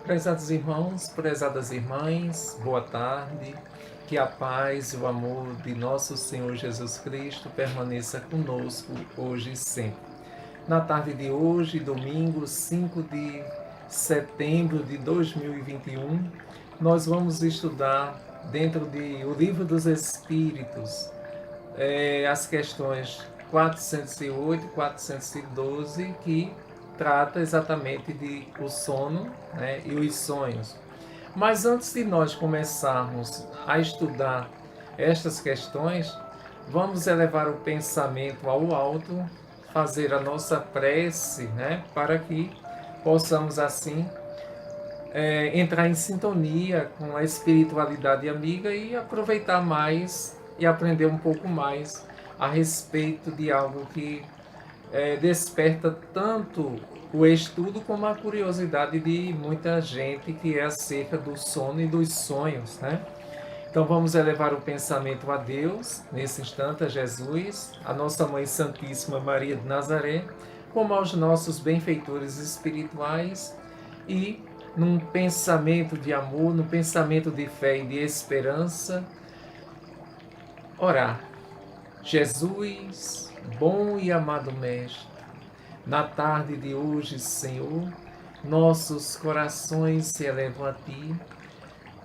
Prezados irmãos, prezadas irmãs, boa tarde. Que a paz e o amor de nosso Senhor Jesus Cristo permaneça conosco hoje e sempre. Na tarde de hoje, domingo 5 de setembro de 2021, nós vamos estudar dentro de O Livro dos Espíritos as questões 408 e 412, que trata exatamente de o sono, né, e os sonhos. Mas antes de nós começarmos a estudar estas questões, vamos elevar o pensamento ao alto, fazer a nossa prece, né, para que possamos assim entrar em sintonia com a espiritualidade amiga e aproveitar mais e aprender um pouco mais a respeito de algo que desperta tanto o estudo como a curiosidade de muita gente, que é acerca do sono e dos sonhos, né? Então vamos elevar o pensamento a Deus, nesse instante a Jesus, a nossa Mãe Santíssima Maria de Nazaré, como aos nossos benfeitores espirituais e num pensamento de amor, num pensamento de fé e de esperança, orar. Jesus, bom e amado Mestre, na tarde de hoje, Senhor, nossos corações se elevam a Ti,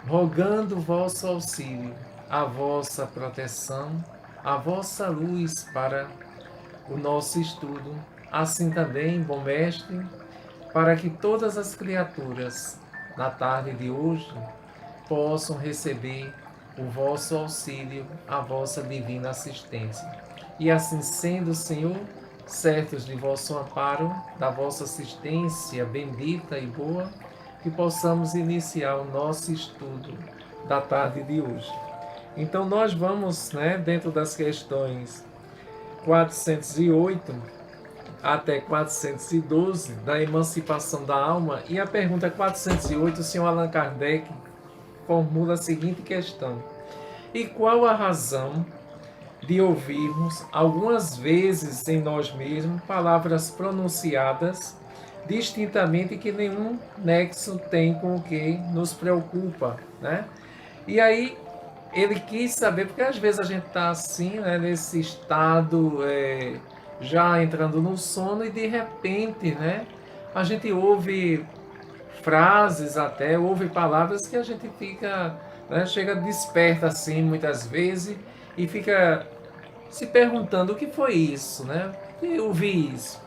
rogando o vosso auxílio, a vossa proteção, a vossa luz para o nosso estudo. Assim também, bom Mestre, para que todas as criaturas, na tarde de hoje, possam receber o vosso auxílio, a vossa divina assistência. E assim sendo, Senhor, certos de vosso amparo, da vossa assistência bendita e boa, que possamos iniciar o nosso estudo da tarde de hoje. Então nós vamos, dentro das questões 408 até 412 da emancipação da alma, e a pergunta 408, o senhor Allan Kardec formula a seguinte questão: e qual a razão de ouvirmos algumas vezes em nós mesmos palavras pronunciadas distintamente que nenhum nexo tem com o que nos preocupa, né? E aí ele quis saber, porque às vezes a gente está assim, né, nesse estado, já entrando no sono, e de repente, né, a gente ouve frases, até ouve palavras que a gente fica, né, chega desperta assim muitas vezes e fica se perguntando o que foi isso, né? Eu ouvi isso.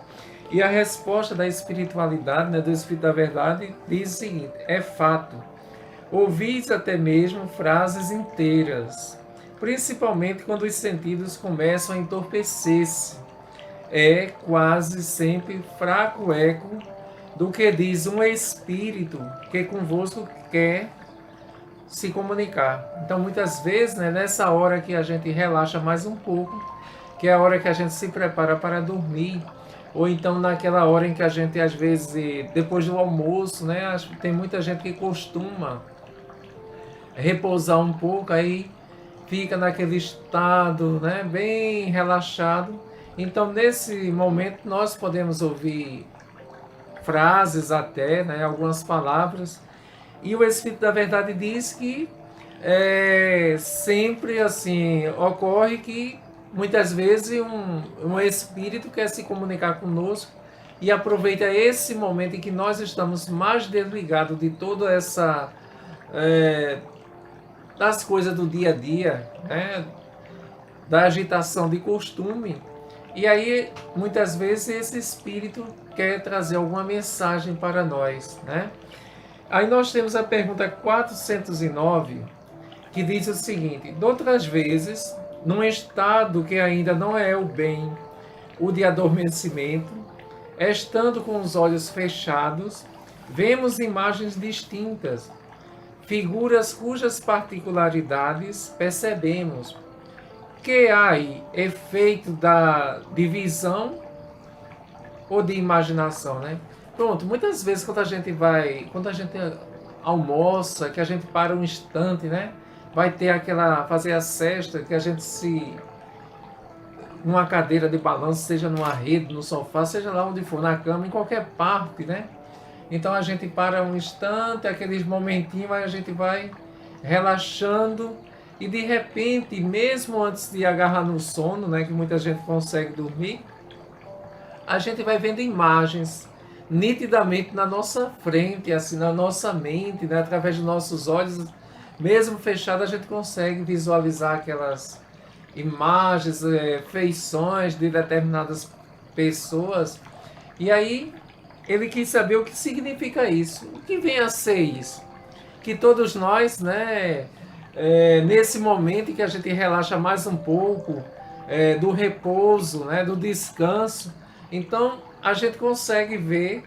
E a resposta da espiritualidade, né, do Espírito da Verdade, diz o seguinte: é fato. Ouvis até mesmo frases inteiras, principalmente quando os sentidos começam a entorpecer-se. É quase sempre fraco eco do que diz um espírito que convosco quer se comunicar. Então, muitas vezes, né, nessa hora que a gente relaxa mais um pouco, que é a hora que a gente se prepara para dormir, ou então naquela hora em que a gente, às vezes, depois do almoço, né, tem muita gente que costuma repousar um pouco, aí fica naquele estado, né, bem relaxado. Então, nesse momento, nós podemos ouvir frases até, né, algumas palavras, e o Espírito da Verdade diz que sempre assim ocorre que muitas vezes um espírito quer se comunicar conosco e aproveita esse momento em que nós estamos mais desligados de toda essa das coisas do dia a dia, né, da agitação de costume. E aí muitas vezes esse espírito quer trazer alguma mensagem para nós, né? Aí nós temos a pergunta 409, que diz o seguinte: de outras vezes, num estado que ainda não é o bem, o de adormecimento, estando com os olhos fechados, vemos imagens distintas, figuras cujas particularidades percebemos, que há efeito da divisão ou de imaginação, né? Pronto, muitas vezes quando a gente almoça, que a gente para um instante, né? Vai ter fazer a cesta, que a gente numa cadeira de balanço, seja numa rede, no sofá, seja lá onde for, na cama, em qualquer parte, né? Então a gente para um instante, aqueles momentinhos, aí a gente vai relaxando e de repente, mesmo antes de agarrar no sono, né, que muita gente consegue dormir, a gente vai vendo imagens nitidamente na nossa frente, assim, na nossa mente, né, através dos nossos olhos, mesmo fechado, a gente consegue visualizar aquelas imagens, feições de determinadas pessoas. E aí ele quis saber o que significa isso, o que vem a ser isso. Que todos nós, né, nesse momento em que a gente relaxa mais um pouco, do repouso, né, do descanso, então a gente consegue ver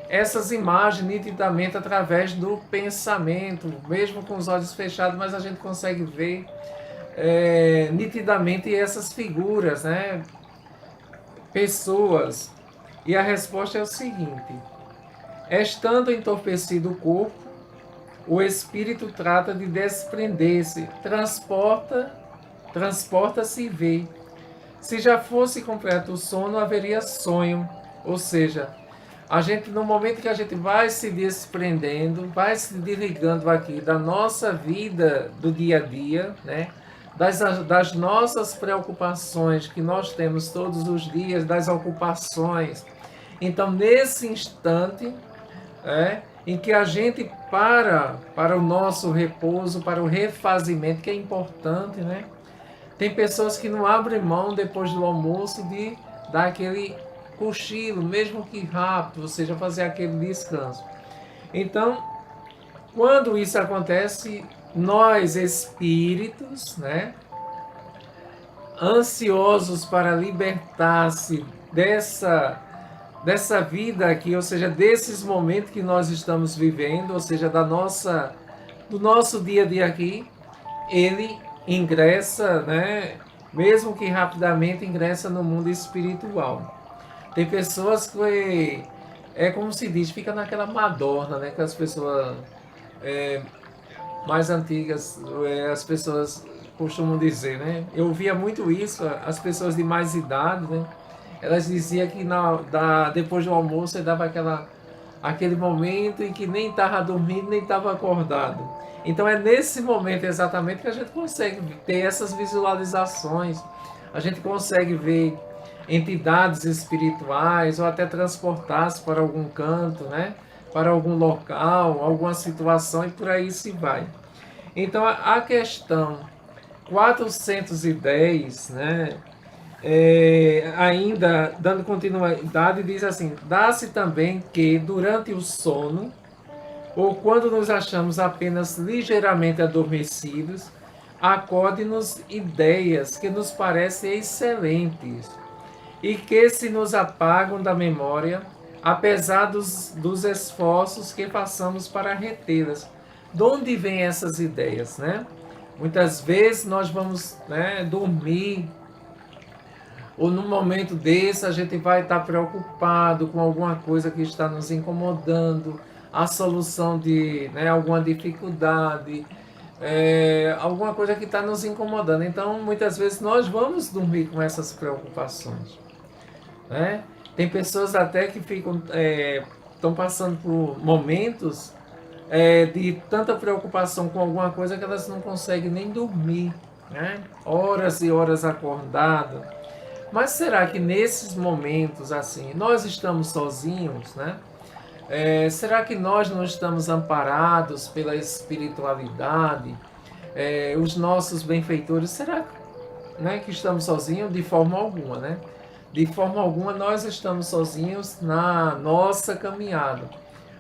essas imagens nitidamente através do pensamento, mesmo com os olhos fechados, mas a gente consegue ver nitidamente essas figuras, né, pessoas. E a resposta é o seguinte: estando entorpecido o corpo, o espírito trata de desprender-se, transporta-se e vê. Se já fosse completo o sono, haveria sonho. Ou seja, a gente, no momento que a gente vai se desprendendo, vai se desligando aqui da nossa vida do dia a dia, né? Das nossas preocupações que nós temos todos os dias, das ocupações. Então, nesse instante, em que a gente para o nosso repouso, para o refazimento, que é importante, né? Tem pessoas que não abrem mão depois do almoço de dar aquele cochilo, mesmo que rápido, ou seja, fazer aquele descanso. Então, quando isso acontece, nós espíritos, né, ansiosos para libertar-se dessa vida aqui, ou seja, desses momentos que nós estamos vivendo, ou seja, do nosso dia a dia aqui, ele ingressa, né, mesmo que rapidamente, ingressa no mundo espiritual. Tem pessoas que, como se diz, fica naquela madorna, né, que as pessoas mais antigas, as pessoas costumam dizer, né? Eu via muito isso, as pessoas de mais idade, né? Elas diziam que depois do almoço dava aquele momento em que nem estava dormindo, nem estava acordado. Então é nesse momento exatamente que a gente consegue ter essas visualizações, a gente consegue ver entidades espirituais ou até transportar-se para algum canto, né? Para algum local, alguma situação e por aí se vai. Então a questão 410, né? Ainda dando continuidade, diz assim: dá-se também que durante o sono, ou quando nos achamos apenas ligeiramente adormecidos, acode-nos ideias que nos parecem excelentes e que se nos apagam da memória, apesar dos esforços que façamos para retê-las. De onde vêm essas ideias, né? Muitas vezes nós vamos, né, dormir, ou num momento desse a gente vai estar preocupado com alguma coisa que está nos incomodando, a solução de, né, alguma dificuldade, alguma coisa que está nos incomodando. Então, muitas vezes nós vamos dormir com essas preocupações, né? Tem pessoas até que estão passando por momentos de tanta preocupação com alguma coisa que elas não conseguem nem dormir, né? Horas e horas acordado. Mas será que nesses momentos assim nós estamos sozinhos, né? Será que nós não estamos amparados pela espiritualidade? Os nossos benfeitores, será, né, que estamos sozinhos? De forma alguma, né? De forma alguma nós estamos sozinhos na nossa caminhada.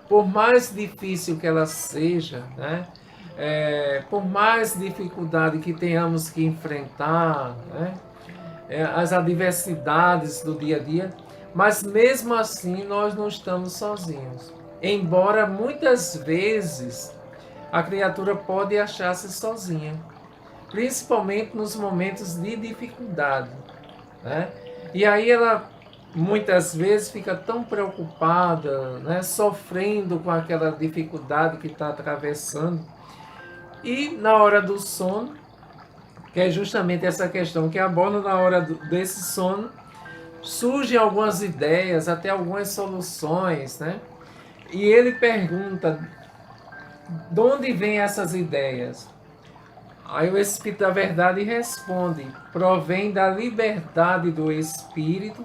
Por mais difícil que ela seja, né? Por mais dificuldade que tenhamos que enfrentar, né? As adversidades do dia a dia, mas mesmo assim nós não estamos sozinhos. Embora muitas vezes a criatura pode achar-se sozinha, principalmente nos momentos de dificuldade, né? E aí ela muitas vezes fica tão preocupada, né, sofrendo com aquela dificuldade que está atravessando, e na hora do sono, que é justamente essa questão que aborda na hora desse sono, surgem algumas ideias, até algumas soluções, né? E ele pergunta, de onde vêm essas ideias? Aí o Espírito da Verdade responde, provém da liberdade do Espírito,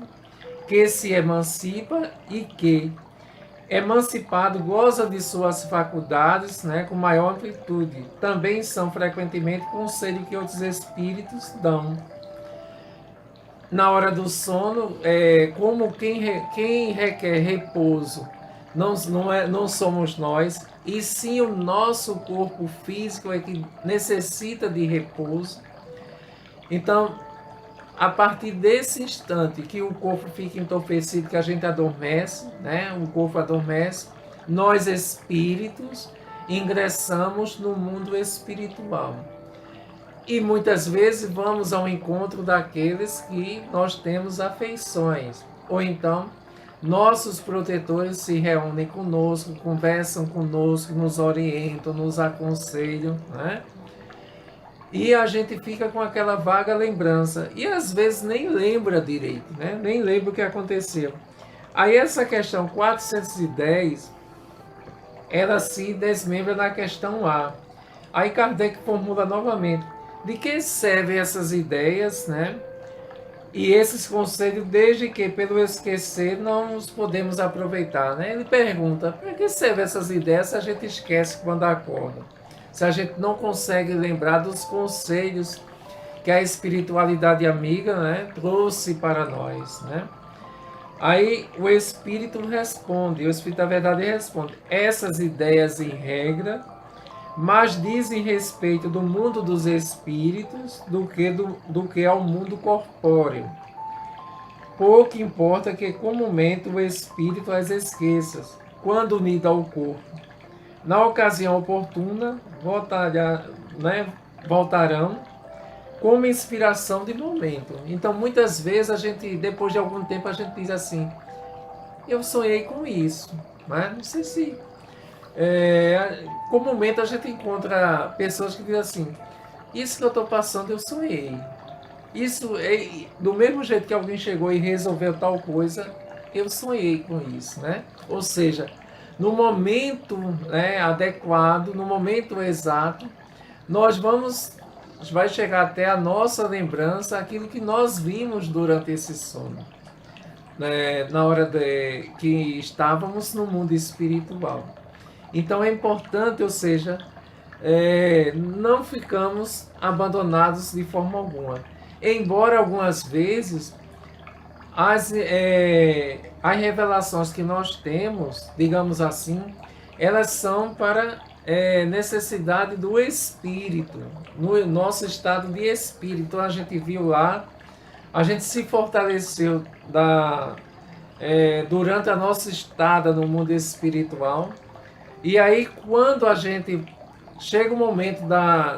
que se emancipa e que, emancipado, goza de suas faculdades, né, com maior amplitude. Também são frequentemente conselho que outros espíritos dão. Na hora do sono, como quem requer repouso não somos nós, e sim o nosso corpo físico é que necessita de repouso. Então, a partir desse instante que o corpo fica entorpecido, que a gente adormece, né? O corpo adormece, nós espíritos ingressamos no mundo espiritual. E muitas vezes vamos ao encontro daqueles que nós temos afeições. Ou então, nossos protetores se reúnem conosco, conversam conosco, nos orientam, nos aconselham, né? E a gente fica com aquela vaga lembrança. E às vezes nem lembra direito, né? Nem lembra o que aconteceu. Aí essa questão 410, ela se desmembra na questão A. Aí Kardec formula novamente. De que servem essas ideias, né? E esses conselhos, desde que pelo esquecer não os podemos aproveitar, né? Ele pergunta, para que servem essas ideias se a gente esquece quando acorda? Se a gente não consegue lembrar dos conselhos que a espiritualidade amiga, né, trouxe para nós, né? Aí o Espírito responde, o Espírito da Verdade responde, essas ideias em regra, mas dizem respeito do mundo dos espíritos do que ao mundo corpóreo. Pouco importa que comumente o espírito as esqueça, quando unido ao corpo. Na ocasião oportuna, voltarão como inspiração de momento. Então, muitas vezes, a gente, depois de algum tempo, a gente diz assim, eu sonhei com isso. Né? Não sei se... comumente a gente encontra pessoas que dizem assim, isso que eu estou passando eu sonhei. Isso é do mesmo jeito que alguém chegou e resolveu tal coisa, eu sonhei com isso, né? Ou seja, no momento, né, adequado, no momento exato, vai chegar até a nossa lembrança aquilo que nós vimos durante esse sono, né, na hora que estávamos no mundo espiritual. Então é importante, ou seja, não ficamos abandonados de forma alguma. Embora algumas vezes as revelações que nós temos, digamos assim, elas são para necessidade do espírito, no nosso estado de espírito. Então a gente viu lá, a gente se fortaleceu durante a nossa estada no mundo espiritual. E aí, quando a gente chega o momento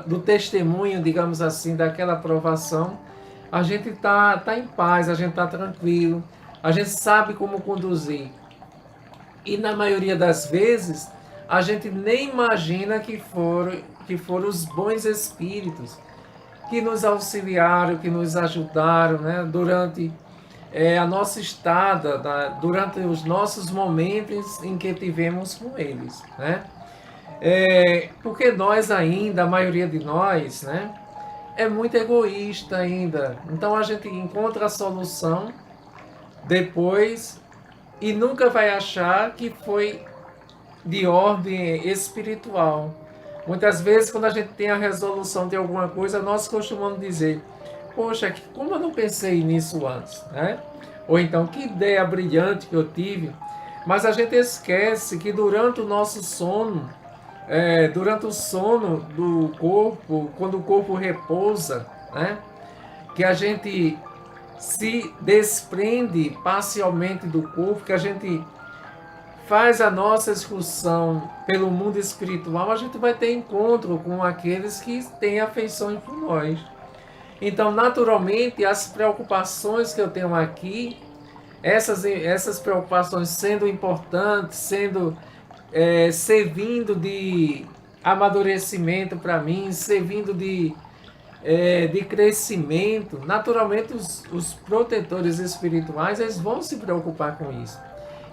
do testemunho, digamos assim, daquela aprovação, a gente tá em paz, a gente tá tranquilo, a gente sabe como conduzir. E na maioria das vezes, a gente nem imagina que foram os bons espíritos que nos auxiliaram, que nos ajudaram, né, durante a nossa estada, durante os nossos momentos em que tivemos com eles, né? Porque nós ainda, a maioria de nós, né, é muito egoísta ainda. Então a gente encontra a solução depois e nunca vai achar que foi de ordem espiritual. Muitas vezes, quando a gente tem a resolução de alguma coisa, nós costumamos dizer, poxa, como eu não pensei nisso antes, né? Ou então, que ideia brilhante que eu tive. Mas a gente esquece que durante o nosso sono, durante o sono do corpo, quando o corpo repousa, né? Que a gente se desprende parcialmente do corpo, que a gente faz a nossa excursão pelo mundo espiritual, a gente vai ter encontro com aqueles que têm afeições por nós. Então, naturalmente, as preocupações que eu tenho aqui, essas preocupações sendo importantes, servindo de amadurecimento para mim, servindo de crescimento, naturalmente os protetores espirituais eles vão se preocupar com isso.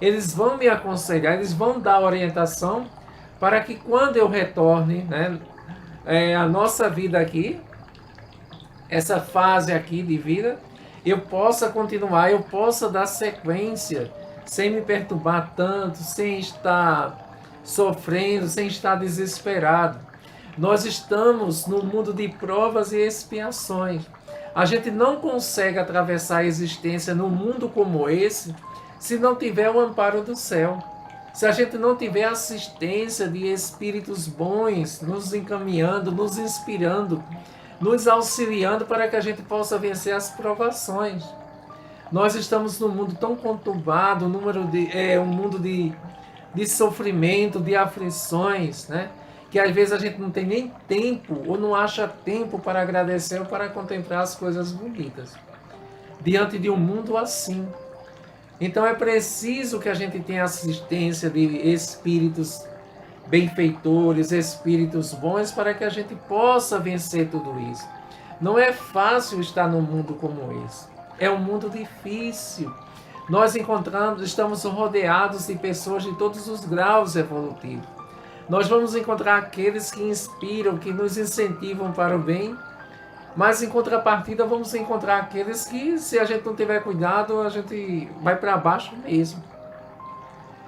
eles vão me aconselhar, eles vão dar orientação para que quando eu retorne, né, a nossa vida aqui, essa fase aqui de vida, eu possa continuar, eu possa dar sequência, sem me perturbar tanto, sem estar sofrendo, sem estar desesperado. Nós estamos no mundo de provas e expiações. A gente não consegue atravessar a existência num mundo como esse se não tiver o amparo do céu. Se a gente não tiver assistência de espíritos bons nos encaminhando, nos inspirando, nos auxiliando para que a gente possa vencer as provações. Nós estamos num mundo tão conturbado, um mundo de sofrimento, de aflições, né? Que às vezes a gente não tem nem tempo ou não acha tempo para agradecer ou para contemplar as coisas bonitas. Diante de um mundo assim. Então é preciso que a gente tenha assistência de espíritos benfeitores, espíritos bons, para que a gente possa vencer tudo isso. Não é fácil estar num mundo como esse. É um mundo difícil. Nós estamos rodeados de pessoas de todos os graus evolutivos. Nós vamos encontrar aqueles que inspiram, que nos incentivam para o bem, mas em contrapartida vamos encontrar aqueles que, se a gente não tiver cuidado, a gente vai para baixo mesmo.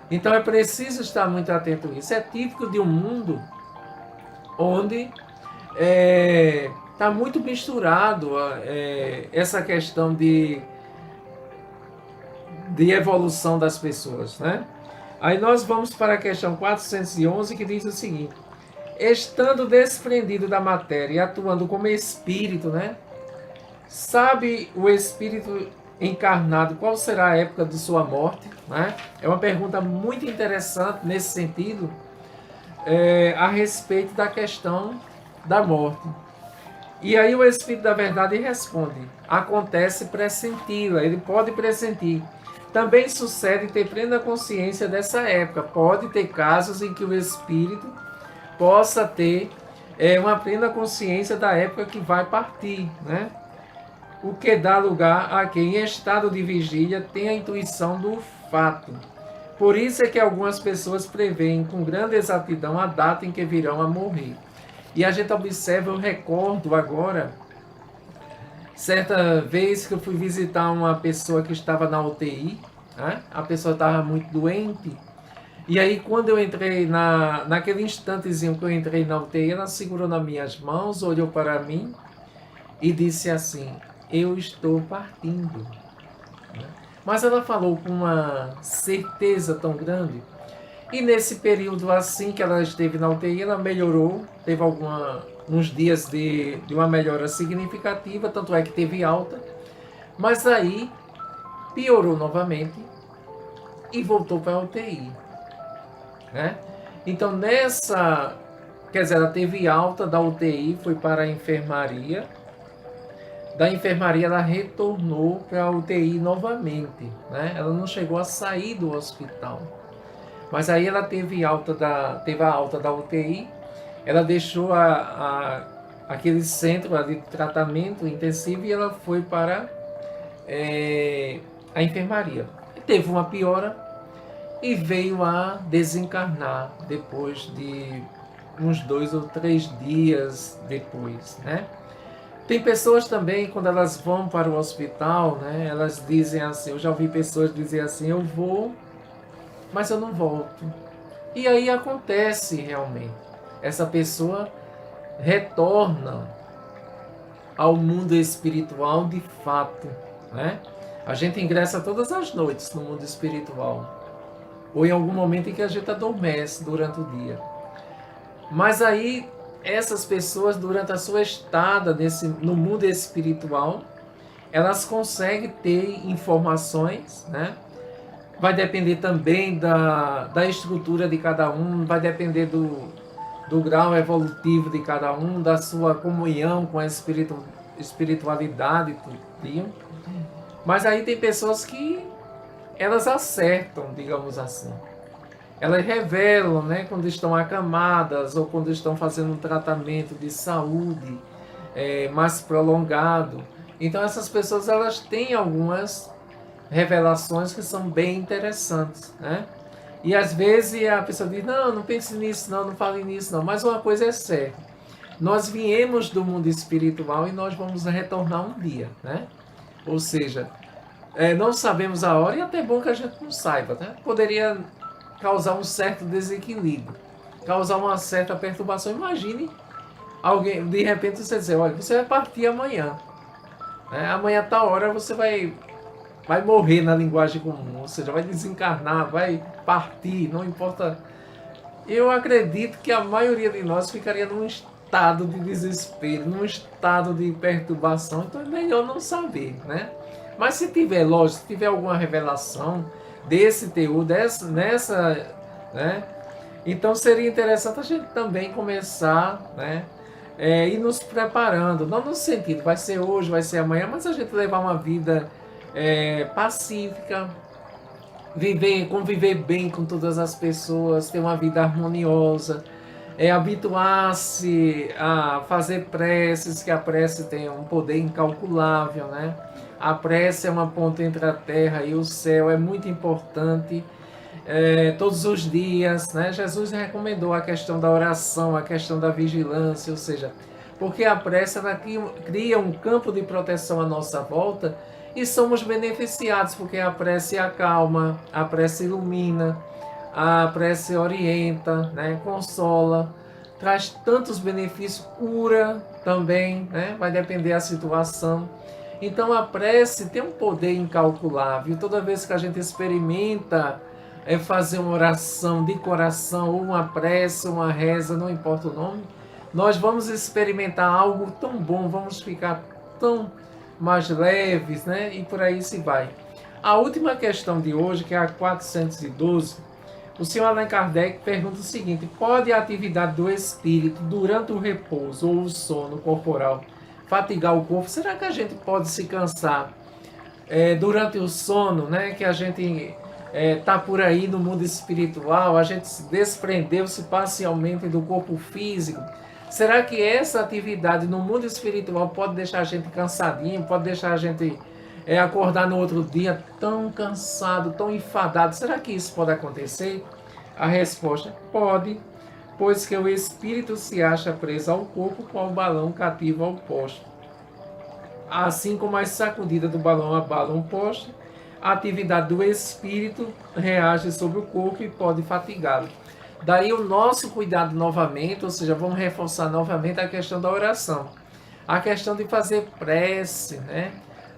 Então é preciso estar muito atento a isso. É típico de um mundo onde está muito misturado essa questão de evolução das pessoas, né? Aí nós vamos para a questão 411, que diz o seguinte: estando desprendido da matéria e atuando como espírito, né? Sabe o espírito encarnado qual será a época de sua morte? Né? É uma pergunta muito interessante nesse sentido, a respeito da questão da morte. E aí o Espírito da Verdade responde: acontece pressenti-la, ele pode pressentir. Também sucede ter plena consciência dessa época. Pode ter casos em que o Espírito possa ter uma plena consciência da época que vai partir, né? O que dá lugar a quem, em estado de vigília, tem a intuição do fato. Por isso é que algumas pessoas preveem com grande exatidão a data em que virão a morrer. E a gente observa, eu recordo agora, certa vez que eu fui visitar uma pessoa que estava na UTI, né? A pessoa estava muito doente, e aí quando eu entrei, naquele instantezinho que eu entrei na UTI, ela segurou nas minhas mãos, olhou para mim e disse assim: eu estou partindo. Mas ela falou com uma certeza tão grande. E nesse período assim que ela esteve na UTI, ela melhorou, teve uns dias de uma melhora significativa, tanto é que teve alta, mas aí piorou novamente e voltou para a UTI. Né? Então quer dizer, ela teve alta da UTI, foi para a enfermaria. Da enfermaria ela retornou para a UTI novamente, né? Ela não chegou a sair do hospital. Mas aí ela teve a alta da UTI, ela deixou aquele centro de tratamento intensivo e ela foi para a enfermaria. Teve uma piora e veio a desencarnar depois de uns 2 ou 3 dias depois, né? Tem pessoas também, quando elas vão para o hospital, né, elas dizem assim, eu já ouvi pessoas dizer assim: eu vou, mas eu não volto. E aí acontece realmente. Essa pessoa retorna ao mundo espiritual de fato, né? A gente ingressa todas as noites no mundo espiritual, ou em algum momento em que a gente adormece durante o dia. Mas aí essas pessoas, durante a sua estada no mundo espiritual, elas conseguem ter informações, né? Vai depender também da estrutura de cada um, vai depender do grau evolutivo de cada um, da sua comunhão com a espiritualidade, tudinho. Mas aí tem pessoas que elas acertam, digamos assim. Elas revelam, né, quando estão acamadas ou quando estão fazendo um tratamento de saúde mais prolongado. Então essas pessoas elas têm algumas revelações que são bem interessantes, né? E às vezes a pessoa diz, não pense nisso, não fale nisso, não. Mas uma coisa é certa, nós viemos do mundo espiritual e nós vamos retornar um dia, né? Ou seja, não sabemos a hora e até bom que a gente não saiba, né? Poderia causar um certo desequilíbrio, causar uma certa perturbação. Imagine alguém, de repente você dizer, olha, você vai partir amanhã, né? Amanhã tal hora você vai morrer na linguagem comum, ou seja, vai desencarnar, vai partir, não importa. Eu acredito que a maioria de nós ficaria num estado de desespero, num estado de perturbação, então é melhor não saber, né? Mas se tiver, lógico, se tiver alguma revelação desse teor, né? Então seria interessante a gente também começar, né? Ir nos preparando, não no sentido, vai ser hoje, vai ser amanhã, mas a gente levar uma vida pacífica, conviver bem com todas as pessoas, ter uma vida harmoniosa, habituar-se a fazer preces, que a prece tem um poder incalculável, né? A prece é uma ponte entre a terra e o céu, é muito importante. Todos os dias, né? Jesus recomendou a questão da oração, a questão da vigilância, ou seja, porque a prece ela cria um campo de proteção à nossa volta e somos beneficiados, porque a prece acalma, a prece ilumina, a prece orienta, né? Consola, traz tantos benefícios, cura também, né? Vai depender da situação. Então a prece tem um poder incalculável. Toda vez que a gente experimenta fazer uma oração de coração, ou uma prece, ou uma reza, não importa o nome, nós vamos experimentar algo tão bom, vamos ficar tão mais leves, né? E por aí se vai. A última questão de hoje, que é a 412, o senhor Allan Kardec pergunta o seguinte: pode a atividade do espírito durante o repouso ou o sono corporal fatigar o corpo? Será que a gente pode se cansar durante o sono, né? Que a gente está por aí no mundo espiritual, a gente se desprendeu-se parcialmente do corpo físico. Será que essa atividade no mundo espiritual pode deixar a gente cansadinho, pode deixar a gente acordar no outro dia tão cansado, tão enfadado? Será que isso pode acontecer? A resposta: pode, pois que o espírito se acha preso ao corpo qual balão cativo ao poste. Assim como a sacudida do balão abala um poste, a atividade do espírito reage sobre o corpo e pode fatigá-lo. Daí o nosso cuidado novamente, ou seja, vamos reforçar novamente a questão da oração. A questão de fazer prece, né?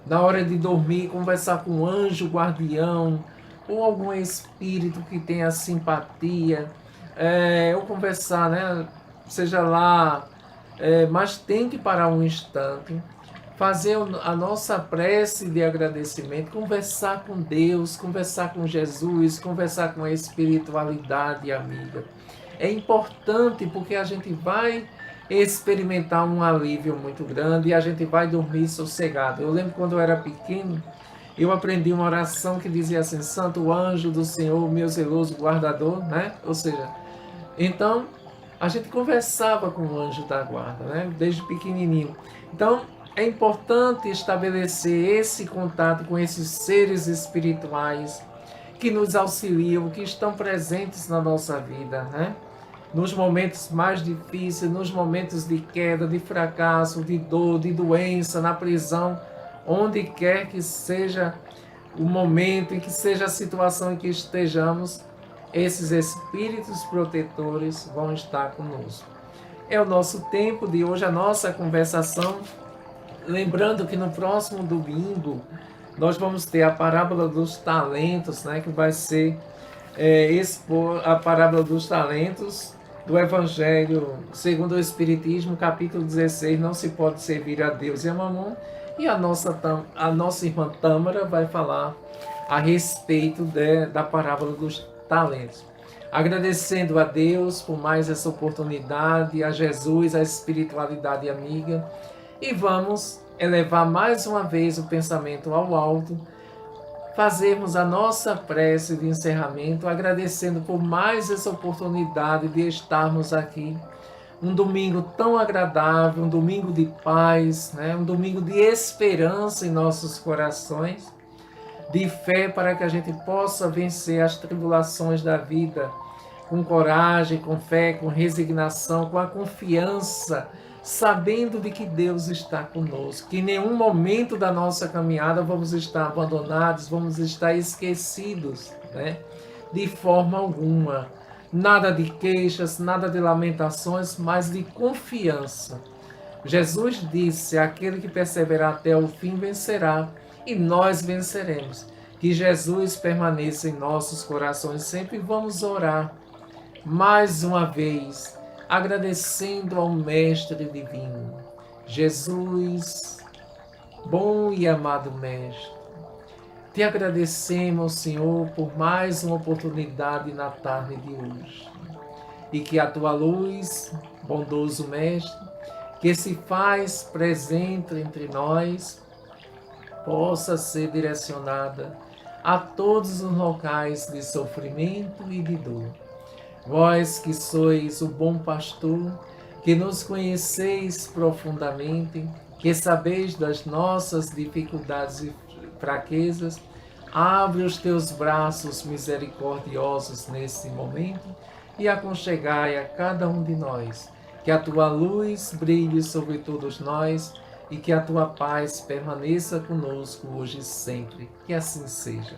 Na hora de dormir, conversar com um anjo guardião, ou algum espírito que tenha simpatia, ou conversar, né? Seja lá, mas tem que parar um instante, fazer a nossa prece de agradecimento, conversar com Deus, conversar com Jesus, conversar com a espiritualidade amiga. É importante porque a gente vai experimentar um alívio muito grande e a gente vai dormir sossegado. Eu lembro quando eu era pequeno, eu aprendi uma oração que dizia assim: Santo anjo do Senhor, meu zeloso guardador, né? Ou seja, então a gente conversava com o anjo da guarda, né? Desde pequenininho. Então é importante estabelecer esse contato com esses seres espirituais que nos auxiliam, que estão presentes na nossa vida, né? Nos momentos mais difíceis, nos momentos de queda, de fracasso, de dor, de doença, na prisão, onde quer que seja o momento, em que seja a situação em que estejamos, esses espíritos protetores vão estar conosco. É o nosso tempo de hoje, a nossa conversação. Lembrando que no próximo domingo nós vamos ter a parábola dos talentos, né, que vai ser expor a parábola dos talentos do Evangelho segundo o Espiritismo, capítulo 16, não se pode servir a Deus e a Mamon. E a nossa irmã Tâmara vai falar a respeito da parábola dos talentos. Agradecendo a Deus por mais essa oportunidade, a Jesus, a espiritualidade amiga. E vamos elevar mais uma vez o pensamento ao alto, fazermos a nossa prece de encerramento, agradecendo por mais essa oportunidade de estarmos aqui. Um domingo tão agradável, um domingo de paz, né? Um domingo de esperança em nossos corações. de fé para que a gente possa vencer as tribulações da vida com coragem, com fé, com resignação, com a confiança, sabendo de que Deus está conosco, que em nenhum momento da nossa caminhada vamos estar abandonados, vamos estar esquecidos, né? De forma alguma. Nada de queixas, nada de lamentações, mas de confiança. Jesus disse: aquele que perseverar até o fim vencerá, e nós venceremos. Que Jesus permaneça em nossos corações. Sempre vamos orar mais uma vez, agradecendo ao Mestre Divino. Jesus, bom e amado Mestre, te agradecemos, Senhor, por mais uma oportunidade na tarde de hoje. E que a tua luz, bondoso Mestre, que se faz presente entre nós, possa ser direcionada a todos os locais de sofrimento e de dor. Vós que sois o bom pastor, que nos conheceis profundamente, que sabeis das nossas dificuldades e fraquezas, abre os teus braços misericordiosos nesse momento e aconchegai a cada um de nós. Que a tua luz brilhe sobre todos nós e que a tua paz permaneça conosco hoje e sempre. Que assim seja.